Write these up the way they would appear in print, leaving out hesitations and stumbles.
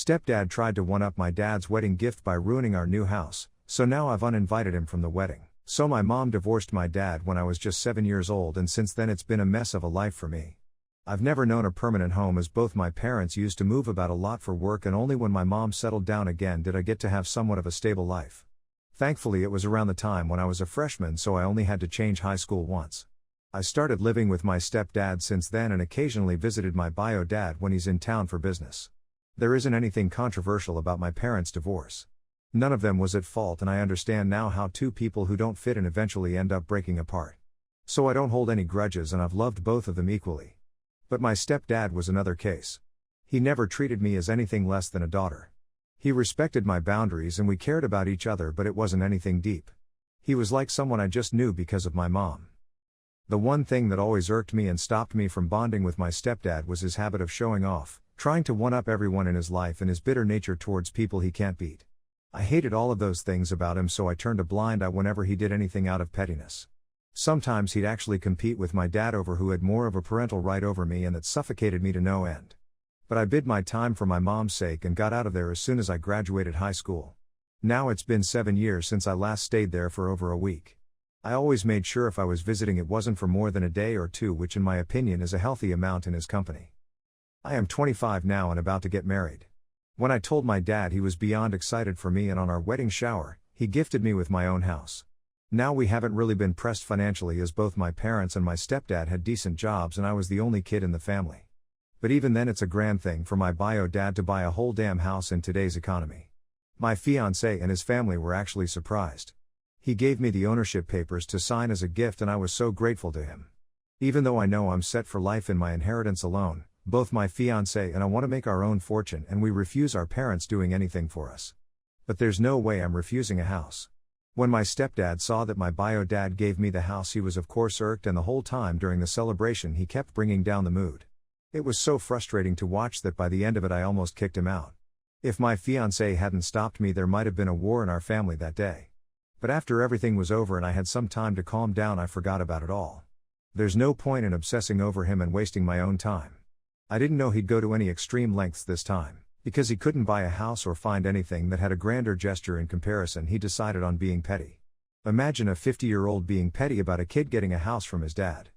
stepdad tried to one-up my dad's wedding gift by ruining our new house, so now I've uninvited him from the wedding. So my mom divorced my dad when I was just 7 years old, and since then it's been a mess of a life for me. I've never known a permanent home, as both my parents used to move about a lot for work, and only when my mom settled down again did I get to have somewhat of a stable life. Thankfully it was around the time when I was a freshman, so I only had to change high school once. I started living with my stepdad since then and occasionally visited my bio dad when he's in town for business. There isn't anything controversial about my parents' divorce. None of them was at fault, and I understand now how two people who don't fit in eventually end up breaking apart. So I don't hold any grudges, and I've loved both of them equally. But my stepdad was another case. He never treated me as anything less than a daughter. He respected my boundaries and we cared about each other, but it wasn't anything deep. He was like someone I just knew because of my mom. The one thing that always irked me and stopped me from bonding with my stepdad was his habit of showing off, trying to one-up everyone in his life, and his bitter nature towards people he can't beat. I hated all of those things about him, so I turned a blind eye whenever he did anything out of pettiness. Sometimes he'd actually compete with my dad over who had more of a parental right over me, and that suffocated me to no end. But I bid my time for my mom's sake and got out of there as soon as I graduated high school. Now it's been 7 years since I last stayed there for over a week. I always made sure if I was visiting it wasn't for more than a day or two, which in my opinion is a healthy amount in his company. I am 25 now and about to get married. When I told my dad, he was beyond excited for me, and on our wedding shower, he gifted me with my own house. Now we haven't really been pressed financially, as both my parents and my stepdad had decent jobs and I was the only kid in the family. But even then it's a grand thing for my bio dad to buy a whole damn house in today's economy. My fiancé and his family were actually surprised. He gave me the ownership papers to sign as a gift, and I was so grateful to him. Even though I know I'm set for life in my inheritance alone, both my fiancé and I want to make our own fortune, and we refuse our parents doing anything for us. But there's no way I'm refusing a house. When my stepdad saw that my bio dad gave me the house, he was of course irked, and the whole time during the celebration he kept bringing down the mood. It was so frustrating to watch that by the end of it I almost kicked him out. If my fiancé hadn't stopped me, there might have been a war in our family that day. But after everything was over and I had some time to calm down, I forgot about it all. There's no point in obsessing over him and wasting my own time. I didn't know he'd go to any extreme lengths this time. Because he couldn't buy a house or find anything that had a grander gesture in comparison, he decided on being petty. Imagine a 50-year-old being petty about a kid getting a house from his dad.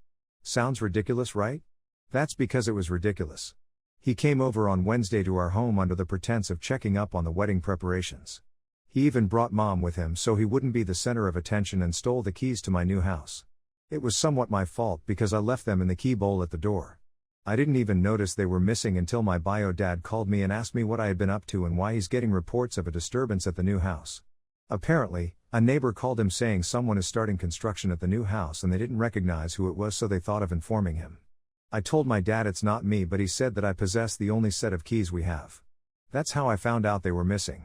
Sounds ridiculous, right? That's because it was ridiculous. He came over on Wednesday to our home under the pretense of checking up on the wedding preparations. He even brought mom with him so he wouldn't be the center of attention, and stole the keys to my new house. It was somewhat my fault because I left them in the key bowl at the door. I didn't even notice they were missing until my bio dad called me and asked me what I had been up to and why he's getting reports of a disturbance at the new house. Apparently, a neighbor called him saying someone is starting construction at the new house and they didn't recognize who it was, so they thought of informing him. I told my dad it's not me, but he said that I possess the only set of keys we have. That's how I found out they were missing.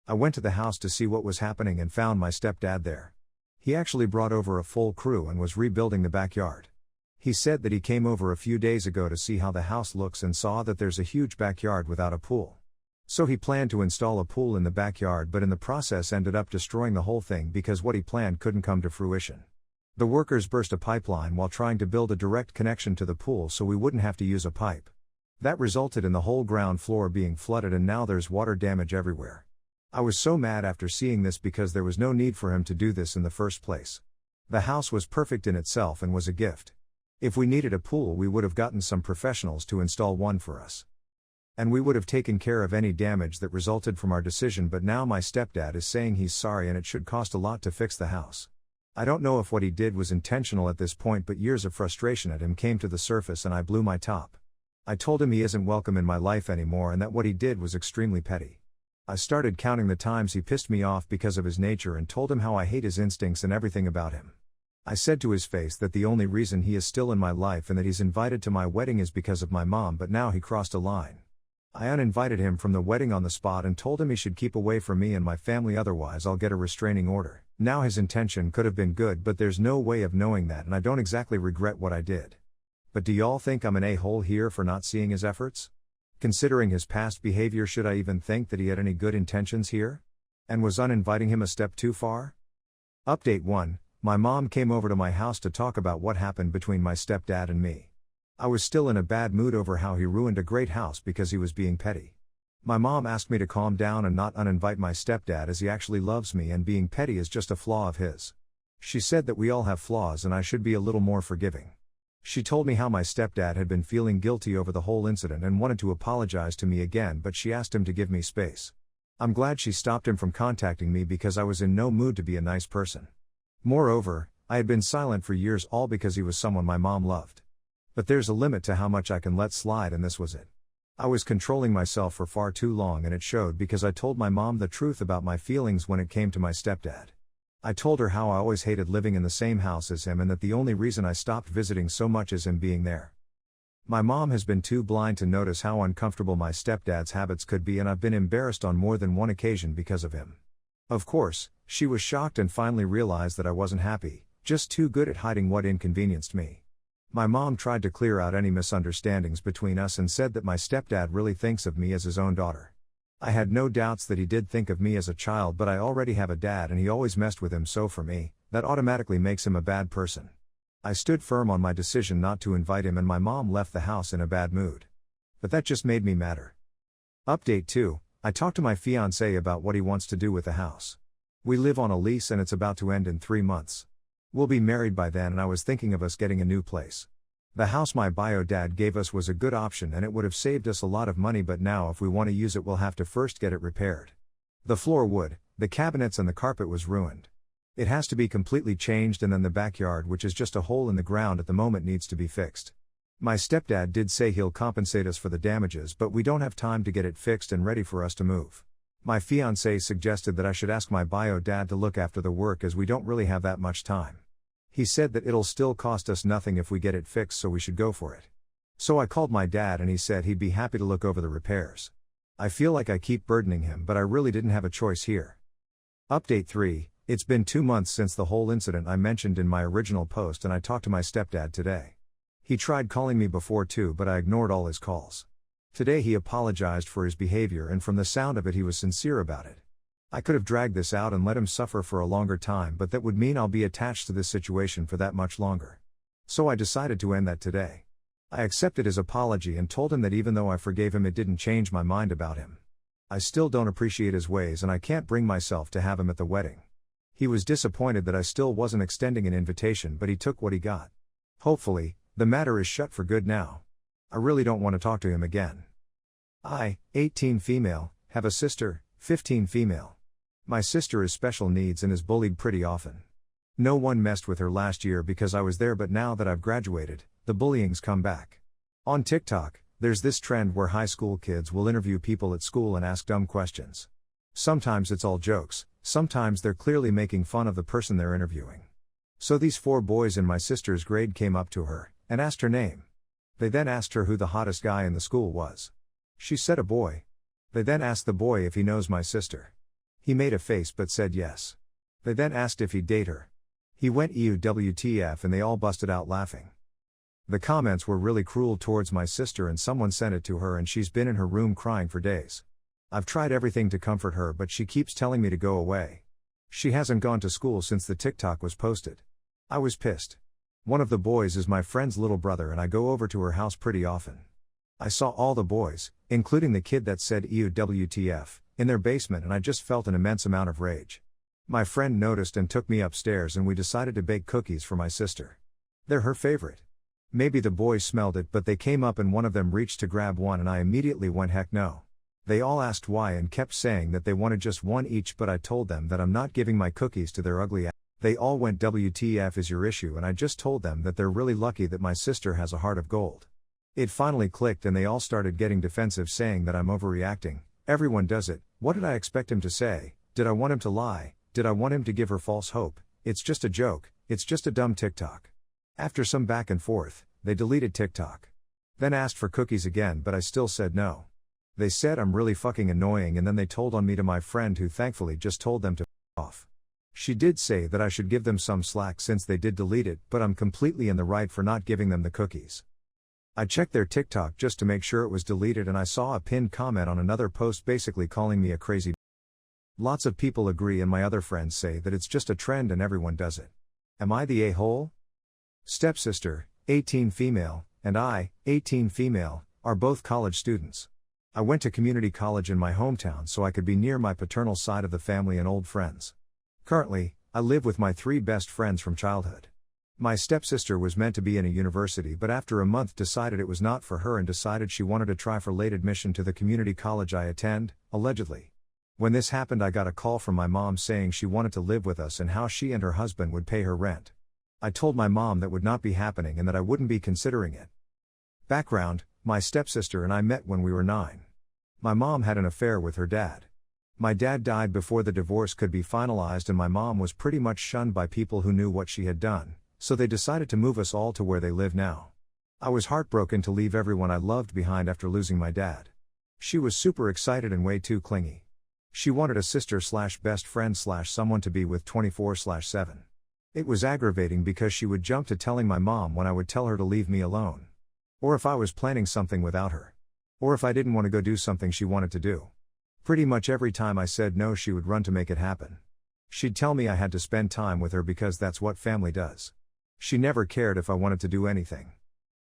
I went to the house to see what was happening and found my stepdad there. He actually brought over a full crew and was rebuilding the backyard. He said that he came over a few days ago to see how the house looks and saw that there's a huge backyard without a pool. So he planned to install a pool in the backyard, but in the process ended up destroying the whole thing because what he planned couldn't come to fruition. The workers burst a pipeline while trying to build a direct connection to the pool so we wouldn't have to use a pipe. That resulted in the whole ground floor being flooded, and now there's water damage everywhere. I was so mad after seeing this because there was no need for him to do this in the first place. The house was perfect in itself and was a gift. If we needed a pool, we would have gotten some professionals to install one for us. And we would have taken care of any damage that resulted from our decision, but now my stepdad is saying he's sorry and it should cost a lot to fix the house. I don't know if what he did was intentional at this point, but years of frustration at him came to the surface and I blew my top. I told him he isn't welcome in my life anymore and that what he did was extremely petty. I started counting the times he pissed me off because of his nature and told him how I hate his instincts and everything about him. I said to his face that the only reason he is still in my life and that he's invited to my wedding is because of my mom, but now he crossed a line. I uninvited him from the wedding on the spot and told him he should keep away from me and my family, otherwise I'll get a restraining order. Now his intention could have been good, but there's no way of knowing that, and I don't exactly regret what I did. But do y'all think I'm an a-hole here for not seeing his efforts? Considering his past behavior, should I even think that he had any good intentions here? And was uninviting him a step too far? Update 1. My mom came over to my house to talk about what happened between my stepdad and me. I was still in a bad mood over how he ruined a great house because he was being petty. My mom asked me to calm down and not uninvite my stepdad as he actually loves me and being petty is just a flaw of his. She said that we all have flaws and I should be a little more forgiving. She told me how my stepdad had been feeling guilty over the whole incident and wanted to apologize to me again, but she asked him to give me space. I'm glad she stopped him from contacting me because I was in no mood to be a nice person. Moreover, I had been silent for years, all because he was someone my mom loved. But there's a limit to how much I can let slide, and this was it. I was controlling myself for far too long, and it showed because I told my mom the truth about my feelings when it came to my stepdad. I told her how I always hated living in the same house as him and that the only reason I stopped visiting so much is him being there. My mom has been too blind to notice how uncomfortable my stepdad's habits could be, and I've been embarrassed on more than one occasion because of him. Of course, she was shocked and finally realized that I wasn't happy, just too good at hiding what inconvenienced me. My mom tried to clear out any misunderstandings between us and said that my stepdad really thinks of me as his own daughter. I had no doubts that he did think of me as a child, but I already have a dad and he always messed with him, so for me, that automatically makes him a bad person. I stood firm on my decision not to invite him and my mom left the house in a bad mood. But that just made me madder. Update 2, I talked to my fiancé about what he wants to do with the house. We live on a lease and it's about to end in 3 months. We'll be married by then and I was thinking of us getting a new place. The house my bio dad gave us was a good option and it would have saved us a lot of money, but now if we want to use it we'll have to first get it repaired. The floor wood, the cabinets and the carpet was ruined. It has to be completely changed, and then the backyard, which is just a hole in the ground at the moment, needs to be fixed. My stepdad did say he'll compensate us for the damages, but we don't have time to get it fixed and ready for us to move. My fiancé suggested that I should ask my bio dad to look after the work as we don't really have that much time. He said that it'll still cost us nothing if we get it fixed, so we should go for it. So I called my dad and he said he'd be happy to look over the repairs. I feel like I keep burdening him, but I really didn't have a choice here. Update 3, it's been 2 months since the whole incident I mentioned in my original post, and I talked to my stepdad today. He tried calling me before too, but I ignored all his calls. Today he apologized for his behavior, and from the sound of it he was sincere about it. I could have dragged this out and let him suffer for a longer time, but that would mean I'll be attached to this situation for that much longer. So I decided to end that today. I accepted his apology and told him that even though I forgave him, it didn't change my mind about him. I still don't appreciate his ways and I can't bring myself to have him at the wedding. He was disappointed that I still wasn't extending an invitation, but he took what he got. Hopefully, the matter is shut for good now. I really don't want to talk to him again. I, 18 female, have a sister, 15 female. My sister is special needs and is bullied pretty often. No one messed with her last year because I was there, but now that I've graduated, the bullying's come back. On TikTok, there's this trend where high school kids will interview people at school and ask dumb questions. Sometimes it's all jokes, sometimes they're clearly making fun of the person they're interviewing. So these 4 boys in my sister's grade came up to her and asked her name. They then asked her who the hottest guy in the school was. She said a boy. They then asked the boy if he knows my sister. He made a face but said yes. They then asked if he'd date her. He went EUWTF and they all busted out laughing. The comments were really cruel towards my sister and someone sent it to her and she's been in her room crying for days. I've tried everything to comfort her but she keeps telling me to go away. She hasn't gone to school since the TikTok was posted. I was pissed. One of the boys is my friend's little brother and I go over to her house pretty often. I saw all the boys, including the kid that said EUWTF, in their basement and I just felt an immense amount of rage. My friend noticed and took me upstairs and we decided to bake cookies for my sister. They're her favorite. Maybe the boys smelled it, but they came up and one of them reached to grab one and I immediately went heck no. They all asked why and kept saying that they wanted just one each, but I told them that I'm not giving my cookies to their ugly ass. They all went WTF is your issue, and I just told them that they're really lucky that my sister has a heart of gold. It finally clicked and they all started getting defensive, saying that I'm overreacting. Everyone does it. What did I expect him to say? Did I want him to lie? Did I want him to give her false hope? It's just a joke, it's just a dumb TikTok. After some back and forth, they deleted TikTok. Then asked for cookies again, but I still said no. They said I'm really fucking annoying and then they told on me to my friend, who thankfully just told them to f off. She did say that I should give them some slack since they did delete it, but I'm completely in the right for not giving them the cookies. I checked their TikTok just to make sure it was deleted and I saw a pinned comment on another post basically calling me a crazy. Lots of people agree and my other friends say that it's just a trend and everyone does it. Am I the a-hole? Stepsister, 18 female, and I, 18 female, are both college students. I went to community college in my hometown so I could be near my paternal side of the family and old friends. Currently, I live with my 3 best friends from childhood. My stepsister was meant to be in a university but after a month decided it was not for her and decided she wanted to try for late admission to the community college I attend, allegedly. When this happened I got a call from my mom saying she wanted to live with us and how she and her husband would pay her rent. I told my mom that would not be happening and that I wouldn't be considering it. Background: my stepsister and I met when we were 9. My mom had an affair with her dad. My dad died before the divorce could be finalized and my mom was pretty much shunned by people who knew what she had done, so they decided to move us all to where they live now. I was heartbroken to leave everyone I loved behind after losing my dad. She was super excited and way too clingy. She wanted a sister/best friend/someone to be with 24/7. It was aggravating because she would jump to telling my mom when I would tell her to leave me alone. Or if I was planning something without her. Or if I didn't want to go do something she wanted to do. Pretty much every time I said no she would run to make it happen. She'd tell me I had to spend time with her because that's what family does. She never cared if I wanted to do anything.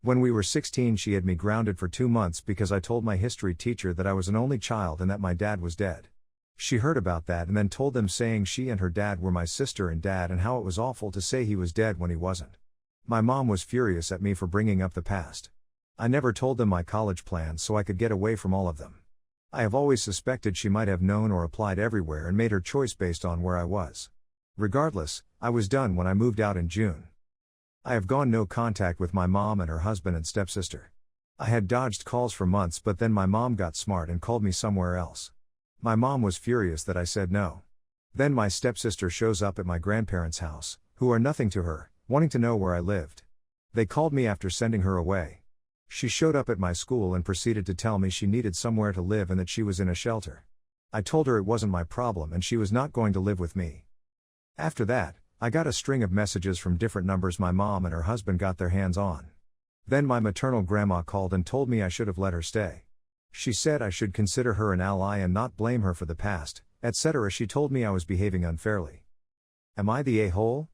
When we were 16 she had me grounded for 2 months because I told my history teacher that I was an only child and that my dad was dead. She heard about that and then told them saying she and her dad were my sister and dad and how it was awful to say he was dead when he wasn't. My mom was furious at me for bringing up the past. I never told them my college plans so I could get away from all of them. I have always suspected she might have known or applied everywhere and made her choice based on where I was. Regardless, I was done when I moved out in June. I have gone no contact with my mom and her husband and stepsister. I had dodged calls for months but then my mom got smart and called me somewhere else. My mom was furious that I said no. Then my stepsister shows up at my grandparents' house, who are nothing to her, wanting to know where I lived. They called me after sending her away. She showed up at my school and proceeded to tell me she needed somewhere to live and that she was in a shelter. I told her it wasn't my problem and she was not going to live with me. After that, I got a string of messages from different numbers my mom and her husband got their hands on. Then my maternal grandma called and told me I should have let her stay. She said I should consider her an ally and not blame her for the past, etc. She told me I was behaving unfairly. Am I the a-hole?